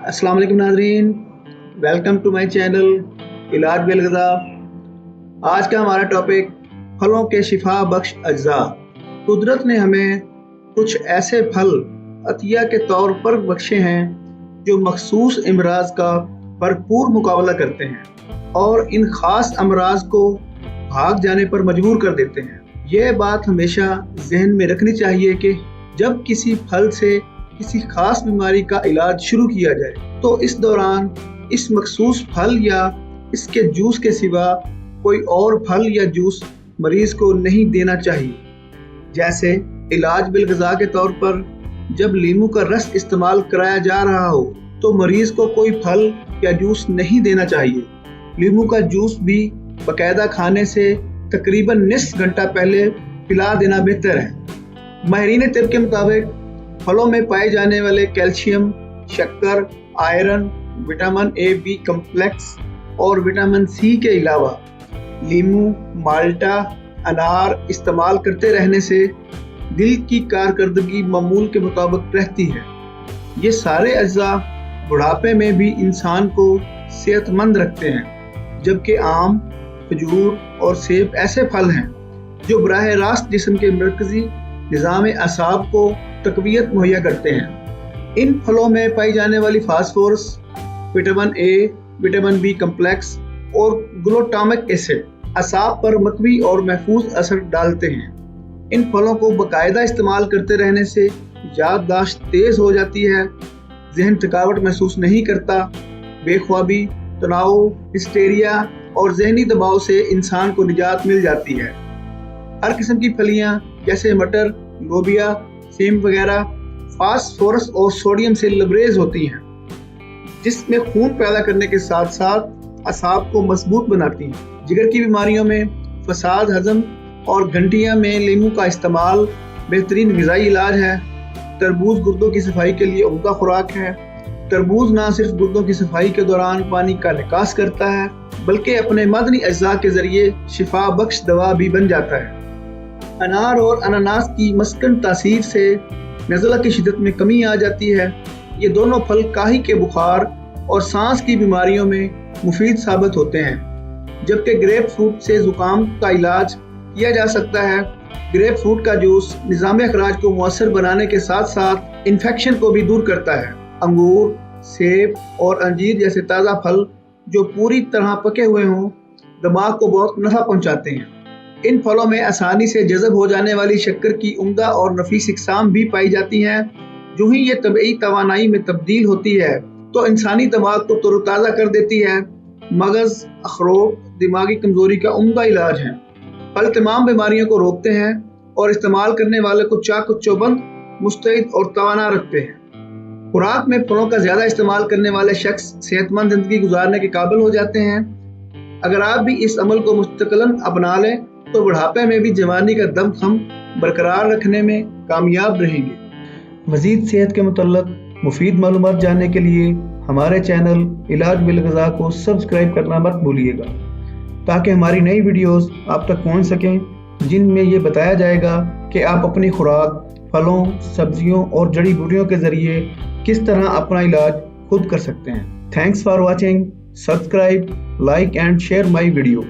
अस्सलाम वालेकुम नाज़रीन, वेलकम टू माय चैनल इलाज बिलग़िज़ा। आज का हमारा टॉपिक फलों के शिफा बख्श अज्जा। कुदरत ने हमें कुछ ऐसे फल अतिया के तौर पर बख्शे हैं जो मखसूस अमराज का भरपूर मुकाबला करते हैं और इन ख़ास अमराज को भाग जाने पर मजबूर कर देते हैं। यह बात हमेशा जहन में रखनी चाहिए कि जब किसी फल से किसी खास बीमारी का इलाज शुरू किया जाए तो इस दौरान इस मखसूस फल या इसके जूस के सिवा कोई और फल या जूस मरीज को नहीं देना चाहिए। जैसे इलाज बिलग़िज़ा के तौर पर जब लीमू का रस इस्तेमाल कराया जा रहा हो तो मरीज को कोई फल या जूस नहीं देना चाहिए। लीमू का जूस भी बाकायदा खाने से तकरीबन निस्फ घंटा पहले पिला देना बेहतर है। माहिरीन तिब के मुताबिक फलों में पाए जाने वाले कैल्शियम, शक्कर, iron, vitamin A B complex और विटामिन सी के अलावा लीमू, माल्टा, अनार इस्तेमाल करते रहने से दिल की कारकर्दगी मामूल के मुताबिक रहती है। ये सारे अज्जा बुढ़ापे में भी इंसान को सेहतमंद रखते हैं, जबकि आम, खजूर और सेब ऐसे फल हैं जो बराह रास्त जिस्म के मरकजी निज़ाम असाब को तक़वियत मुहैया करते हैं। इन फलों में पाई जाने वाली phosphorus, vitamin A, vitamin B complex और ग्लूटामिक एसिड असाब पर मतवी और महफूज असर डालते हैं। इन फलों को बाकायदा इस्तेमाल करते रहने से याददाश्त तेज़ हो जाती है, जहन थकावट महसूस नहीं करता, बेख्वाबी, तनाव, हिस्टेरिया और जहनी दबाव से इंसान को निजात मिल जाती है। हर किस्म की फलियां जैसे मटर, लोबिया, सेम वगैरह फास्फोरस और सोडियम से लबरेज होती हैं, जिसमें खून पैदा करने के साथ साथ असाब को मजबूत बनाती हैं। जिगर की बीमारियों में फसाद हजम और घंटियां में लीमू का इस्तेमाल बेहतरीन ग़िज़ाई इलाज है। तरबूज गुर्दों की सफाई के लिए उम्दा खुराक है। तरबूज न सिर्फ गुर्दों की सफाई के दौरान पानी का निकास करता है बल्कि अपने मदनी अज्जा के जरिए शिफा बख्श दवा भी बन जाता है। अनार और अनानास की मस्कन तासीर से नज़ला की शिद्दत में कमी आ जाती है। ये दोनों फल काही के बुखार और सांस की बीमारियों में मुफीद साबित होते हैं, जबकि ग्रेप फ्रूट से ज़ुकाम का इलाज किया जा सकता है। ग्रेप फ्रूट का जूस निज़ाम अखराज को मुअस्सर बनाने के साथ साथ इन्फेक्शन को भी दूर करता है। अंगूर, सेब और अंजीर जैसे ताज़ा फल जो पूरी तरह पके हुए हों दिमाग को बहुत नफ़ा पहुँचाते हैं। इन फलों में आसानी से जज़ब हो जाने वाली शक्कर की उम्दा और नफीस इक़साम भी पाई जाती हैं। जो ही ये तबई तवानाई में तब्दील होती है तो इंसानी दिमाग को तरोताज़ा कर देती है। मगज़, अखरोट दिमागी कमज़ोरी का उम्दा इलाज है। फल तमाम बीमारियों को रोकते हैं और इस्तेमाल करने वाले को चाक चौबंद, मुस्तैद और तवाना रखते हैं। खुराक में फलों का ज़्यादा इस्तेमाल करने वाले शख्स सेहतमंद ज़िंदगी गुजारने के काबिल हो जाते हैं। अगर आप भी इस अमल को मुस्तक़िलन अपना लें तो बुढ़ापे में भी जवानी का दमखम बरकरार रखने में कामयाब रहेंगे। मज़ीद सेहत के मुतल्लिक़ मुफीद मालूमात जानने के लिए हमारे चैनल इलाज बिलग़िज़ा को सब्सक्राइब करना मत भूलिएगा, ताकि हमारी नई वीडियोस आप तक पहुंच सकें, जिनमें ये बताया जाएगा कि आप अपनी खुराक, फलों, सब्जियों और जड़ी बूटियों के ज़रिए किस तरह अपना इलाज खुद कर सकते हैं। Thanks for watching, subscribe, like and share my video.